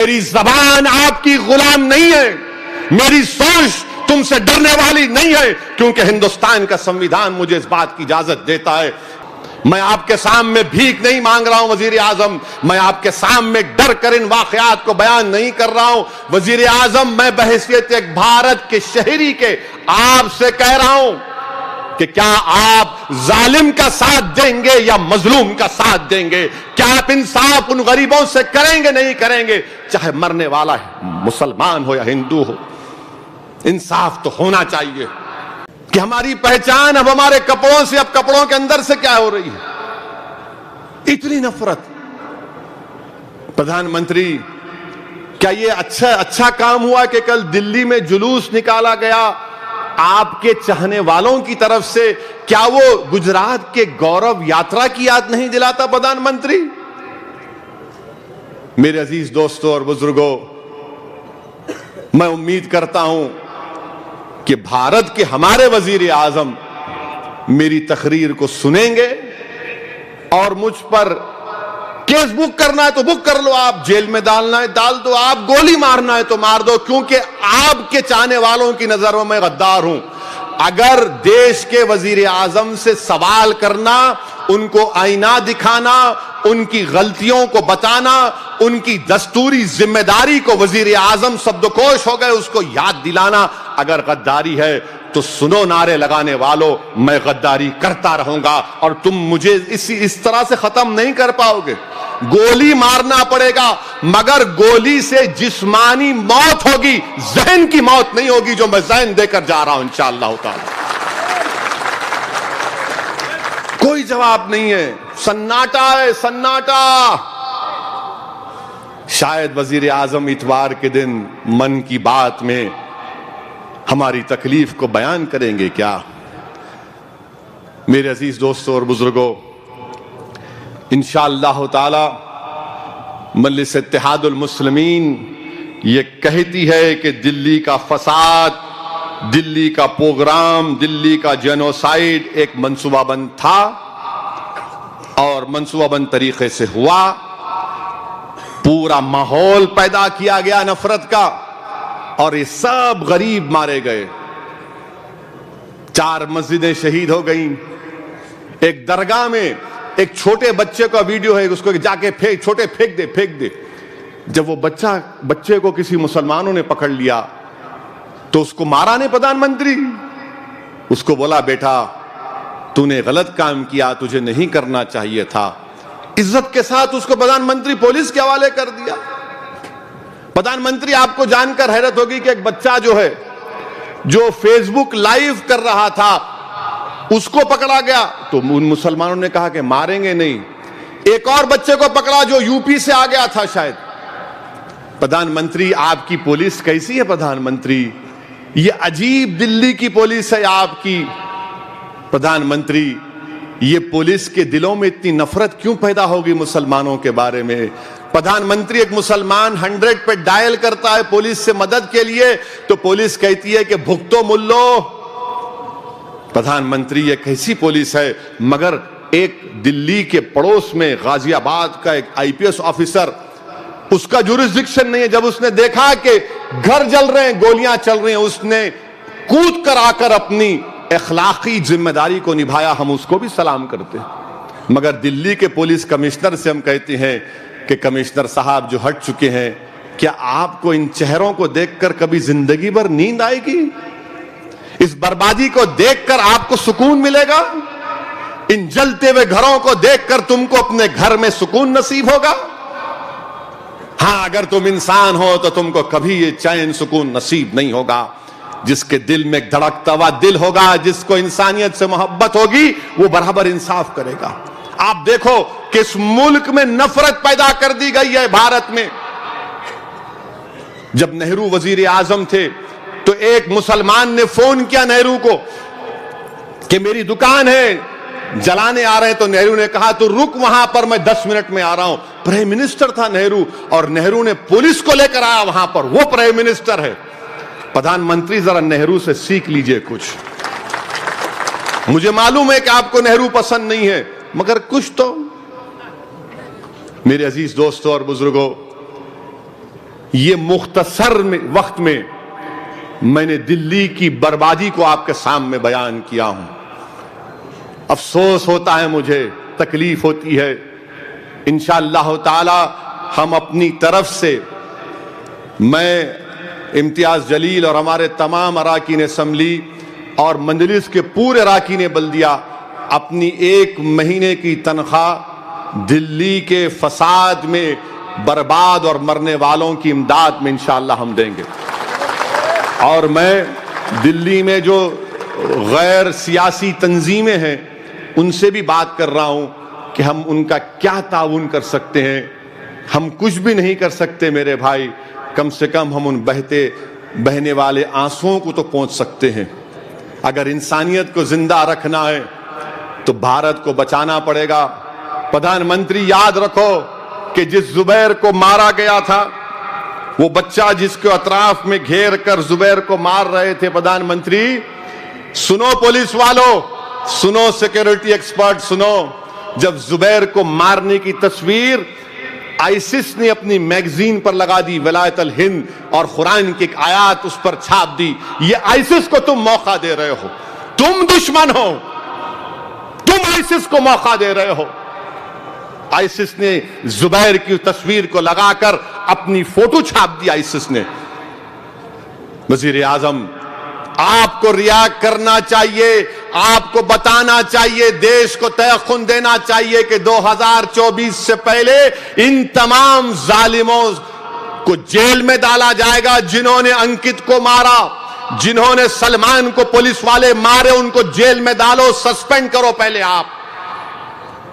میری زبان آپ کی غلام نہیں ہے، میری سوچ تم سے ڈرنے والی نہیں ہے، کیونکہ ہندوستان کا سنویدھان مجھے اس بات کی اجازت دیتا ہے۔ میں آپ کے سامنے بھیک نہیں مانگ رہا ہوں وزیر اعظم، میں آپ کے سامنے ڈر کر ان واقعات کو بیان نہیں کر رہا ہوں وزیر اعظم، میں بحیثیت ایک بھارت کے شہری کے آپ سے کہہ رہا ہوں کہ کیا آپ ظالم کا ساتھ دیں گے یا مظلوم کا ساتھ دیں گے؟ کیا آپ انصاف ان غریبوں سے کریں گے نہیں کریں گے؟ چاہے مرنے والا ہے مسلمان ہو یا ہندو ہو، انصاف تو ہونا چاہیے۔ کہ ہماری پہچان اب ہمارے کپڑوں سے، اب کپڑوں کے اندر سے کیا ہو رہی ہے؟ اتنی نفرت۔ پردھان منتری، کیا یہ اچھا کام ہوا کہ کل دلی میں جلوس نکالا گیا آپ کے چاہنے والوں کی طرف سے؟ کیا وہ گجرات کے گورو یاترا کی یاد نہیں دلاتا پردھان منتری؟ میرے عزیز دوستوں اور بزرگوں، میں امید کرتا ہوں کہ بھارت کے ہمارے وزیر اعظم میری تقریر کو سنیں گے اور مجھ پر کیس بک کرنا ہے تو بک کر لو، آپ جیل میں ڈالنا ہے ڈال دو، آپ گولی مارنا ہے تو مار دو، کیونکہ آپ کے چاہنے والوں کی نظر میں غدار ہوں۔ اگر دیش کے وزیر اعظم سے سوال کرنا، ان کو آئینہ دکھانا، ان کی غلطیوں کو بتانا، ان کی دستوری ذمہ داری کو وزیر اعظم شبدکوش ہو گئے اس کو یاد دلانا اگر غداری ہے تو سنو نعرے لگانے والوں، میں غداری کرتا رہوں گا اور تم مجھے اس طرح سے ختم نہیں کر پاؤ گے۔ گولی مارنا پڑے گا مگر گولی سے جسمانی موت ہوگی، ذہن کی موت نہیں ہوگی، جو میں ذہن دے کر جا رہا ہوں انشاءاللہ تعالی۔ کوئی جواب نہیں ہے، سناٹا ہے، سناٹا۔ شاید وزیر اعظم اتوار کے دن من کی بات میں ہماری تکلیف کو بیان کریں گے کیا؟ میرے عزیز دوستوں اور بزرگوں، انشاءاللہ تعالی مجلس اتحاد المسلمین یہ کہتی ہے کہ دلی کا فساد، دلی کا پروگرام، دلی کا جینوسائیڈ ایک منصوبہ بند تھا اور منصوبہ بند طریقے سے ہوا، پورا ماحول پیدا کیا گیا نفرت کا اور یہ سب غریب مارے گئے۔ 4 مسجدیں شہید ہو گئیں۔ ایک درگاہ میں ایک چھوٹے بچے کا ویڈیو ہے، اس کو جا کے پھینک دے۔ جب وہ بچے کو کسی مسلمانوں نے پکڑ لیا تو اس کو مارا نہیں پردھان منتری، اس کو بولا بیٹا تو نے غلط کام کیا، تجھے نہیں کرنا چاہیے تھا۔ عزت کے ساتھ اس کو پردھان منتری پولیس کے حوالے کر دیا۔ پردھان منتری، آپ کو جان کر حیرت ہوگی کہ ایک بچہ جو فیس بک لائیو کر رہا تھا اس کو پکڑا گیا تو ان مسلمانوں نے کہا کہ ماریں گے نہیں۔ ایک اور بچے کو پکڑا جو یو پی سے آ گیا تھا شاید۔ پردھان منتری، آپ کی پولیس کیسی ہے پردھان منتری؟ یہ عجیب دلی کی پولیس ہے آپ کی۔ پردھان منتری، یہ پولیس کے دلوں میں اتنی نفرت کیوں پیدا ہوگی مسلمانوں کے بارے میں؟ پردھان منتری، ایک مسلمان 100 پہ ڈائل کرتا ہے پولیس سے مدد کے لیے تو پولیس کہتی ہے کہ بھگتو ملو۔ پردھان منتری، یہ کیسی پولیس ہے؟ مگر ایک دلی کے پڑوس میں غازی آباد کا ایک IPS آفیسر، اس کا جورسڈکشن نہیں ہے، جب اس نے دیکھا کہ گھر جل رہے ہیں، گولیاں چل رہی ہیں، اس نے کود کر آ کر اپنی اخلاقی ذمہ داری کو نبھایا، ہم اس کو بھی سلام کرتے ہیں۔ مگر دلی کے پولیس کمشنر سے ہم کہتے ہیں کہ کمشنر صاحب جو ہٹ چکے ہیں، کیا آپ کو ان چہروں کو دیکھ کر کبھی زندگی بھر نیند آئے گی؟ اس بربادی کو دیکھ کر آپ کو سکون ملے گا؟ ان جلتے ہوئے گھروں کو دیکھ کر تم کو اپنے گھر میں سکون نصیب ہوگا؟ ہاں، اگر تم انسان ہو تو تم کو کبھی یہ چین سکون نصیب نہیں ہوگا۔ جس کے دل میں ایک دھڑکتا ہوا دل ہوگا، جس کو انسانیت سے محبت ہوگی، وہ برابر انصاف کرے گا۔ آپ دیکھو کہ اس ملک میں نفرت پیدا کر دی گئی ہے بھارت میں۔ جب نہرو وزیر اعظم تھے تو ایک مسلمان نے فون کیا نہرو کو کہ میری دکان ہے، جلانے آ رہے ہیں، تو نہرو نے کہا تو رک وہاں پر، میں 10 منٹ میں آ رہا ہوں۔ پرائم منسٹر تھا نہرو، اور نہرو نے پولیس کو لے کر آیا وہاں پر، وہ پرائم منسٹر ہے۔ پردھان منتری، ذرا نہرو سے سیکھ لیجئے کچھ۔ مجھے معلوم ہے کہ آپ کو نہرو پسند نہیں ہے، مگر کچھ تو۔ میرے عزیز دوستوں اور بزرگوں، یہ مختصر وقت میں میں نے دلی کی بربادی کو آپ کے سامنے بیان کیا ہوں. افسوس ہوتا ہے مجھے, تکلیف ہوتی ہے. انشاءاللہ تعالی ہم اپنی طرف سے, میں امتیاز جلیل اور ہمارے تمام اراکین اسمبلی اور مجلس کے پورے اراکین بلدیہ, اپنی 1 مہینے کی تنخواہ دلی کے فساد میں برباد اور مرنے والوں کی امداد میں انشاءاللہ ہم دیں گے. اور میں دلی میں جو غیر سیاسی تنظیمیں ہیں ان سے بھی بات کر رہا ہوں کہ ہم ان کا کیا تعاون کر سکتے ہیں. ہم کچھ بھی نہیں کر سکتے میرے بھائی, کم سے کم ہم ان بہنے والے آنسوؤں کو تو پہنچ سکتے ہیں. اگر انسانیت کو زندہ رکھنا ہے تو بھارت کو بچانا پڑے گا. پردھان منتری یاد رکھو کہ جس زبیر کو مارا گیا تھا, وہ بچہ جس کے اطراف میں گھیر کر زبیر کو مار رہے تھے, پردھان منتری سنو, پولیس والو سنو, سیکیورٹی ایکسپرٹ سنو, جب زبیر کو مارنے کی تصویر آئسس نے اپنی میگزین پر لگا دی, ولایت الہند, اور قرآن کی ایک آیات اس پر چھاپ دی, یہ آئسس کو تم موقع دے رہے ہو, تم دشمن ہو, تم آئسس کو موقع دے رہے ہو. آئسس نے زبیر کی تصویر کو لگا کر اپنی فوٹو چھاپ دی آئسس نے. وزیر اعظم آپ کو ریا کرنا چاہیے, آپ کو بتانا چاہیے, دیش کو تیقن دینا چاہیے کہ 2024 سے پہلے ان تمام ظالموں کو جیل میں ڈالا جائے گا جنہوں نے انکت کو مارا, جنہوں نے سلمان کو پولیس والے مارے ان کو جیل میں ڈالو, سسپینڈ کرو پہلے آپ.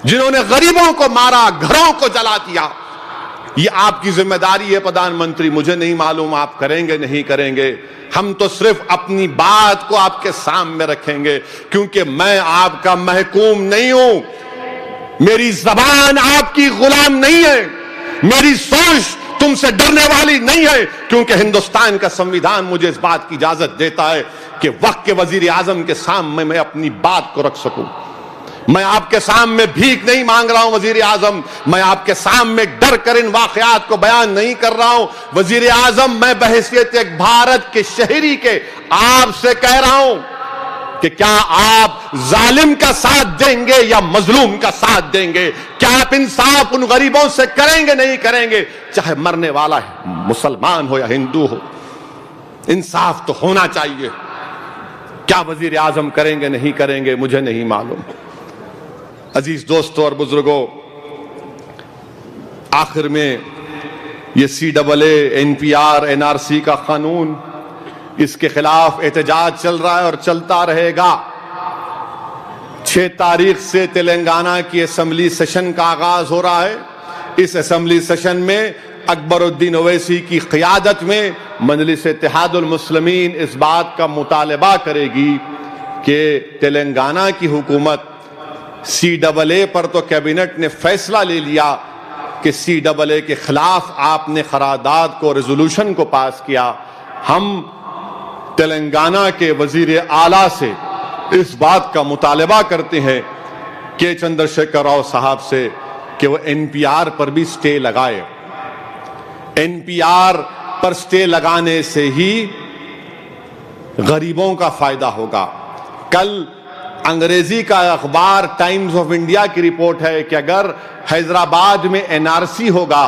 جنہوں نے غریبوں کو مارا, گھروں کو جلا دیا, یہ آپ کی ذمہ داری ہے پردھان منتری. مجھے نہیں معلوم آپ کریں گے نہیں کریں گے, ہم تو صرف اپنی بات کو آپ کے سامنے رکھیں گے, کیونکہ میں آپ کا محکوم نہیں ہوں, میری زبان آپ کی غلام نہیں ہے, میری سوچ تم سے ڈرنے والی نہیں ہے, کیونکہ ہندوستان کا سنویدھان مجھے اس بات کی اجازت دیتا ہے کہ وقت کے وزیر اعظم کے سامنے میں اپنی بات کو رکھ سکوں. میں آپ کے سامنے بھیک نہیں مانگ رہا ہوں وزیر اعظم, میں آپ کے سامنے ڈر کر ان واقعات کو بیان نہیں کر رہا ہوں. وزیر اعظم میں بحیثیت ایک بھارت کے شہری کے آپ سے کہہ رہا ہوں کہ کیا آپ ظالم کا ساتھ دیں گے یا مظلوم کا ساتھ دیں گے؟ کیا آپ انصاف ان غریبوں سے کریں گے نہیں کریں گے؟ چاہے مرنے والا ہے مسلمان ہو یا ہندو ہو, انصاف تو ہونا چاہیے. کیا وزیر اعظم کریں گے نہیں کریں گے مجھے نہیں معلوم. عزیز دوستوں اور بزرگوں, آخر میں یہ CAA, NPR, NRC کا قانون, اس کے خلاف احتجاج چل رہا ہے اور چلتا رہے گا. 6 تاریخ سے تلنگانہ کی اسمبلی سیشن کا آغاز ہو رہا ہے. اس اسمبلی سیشن میں اکبر الدین اویسی کی قیادت میں مجلس اتحاد المسلمین اس بات کا مطالبہ کرے گی کہ تلنگانہ کی حکومت CAA پر تو کیبنٹ نے فیصلہ لے لیا کہ CAA کے خلاف آپ نے قرارداد کو, ریزولوشن کو پاس کیا. ہم تلنگانہ کے وزیر اعلیٰ سے اس بات کا مطالبہ کرتے ہیں کہ چندر شیکھر راؤ صاحب سے کہ وہ NPR پر بھی سٹے لگائے. NPR پر سٹے لگانے سے ہی غریبوں کا فائدہ ہوگا. کل انگریزی کا اخبار ٹائمز آف انڈیا کی رپورٹ ہے کہ اگر حیدرآباد میں NRC ہوگا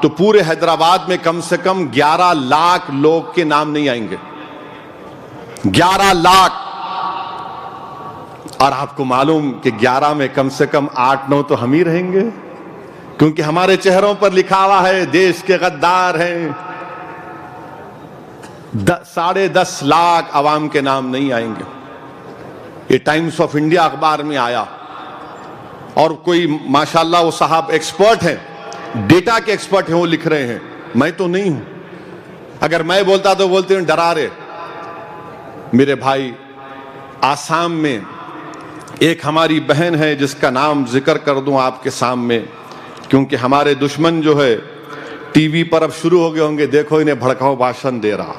تو پورے حیدرآباد میں کم سے کم 11 لاکھ لوگ کے نام نہیں آئیں گے. 11 لاکھ. اور آپ کو معلوم کہ 11 میں کم سے کم 8-9 تو ہم ہی رہیں گے, کیونکہ ہمارے چہروں پر لکھا ہوا ہے دیش کے غدار ہیں. 10.5 لاکھ عوام کے نام نہیں آئیں گے. یہ ٹائمز آف انڈیا اخبار میں آیا, اور کوئی ماشاءاللہ وہ صاحب ایکسپرٹ ہیں, ڈیٹا کے ایکسپرٹ ہیں, وہ لکھ رہے ہیں, میں تو نہیں ہوں. اگر میں بولتا تو بولتے ہیں ڈرا رہے. میرے بھائی, آسام میں ایک ہماری بہن ہے جس کا نام ذکر کر دوں آپ کے سامنے, کیونکہ ہمارے دشمن جو ہے ٹی وی پر اب شروع ہو گئے ہوں گے, دیکھو انہیں بھڑکاؤ بھاشن دے رہا.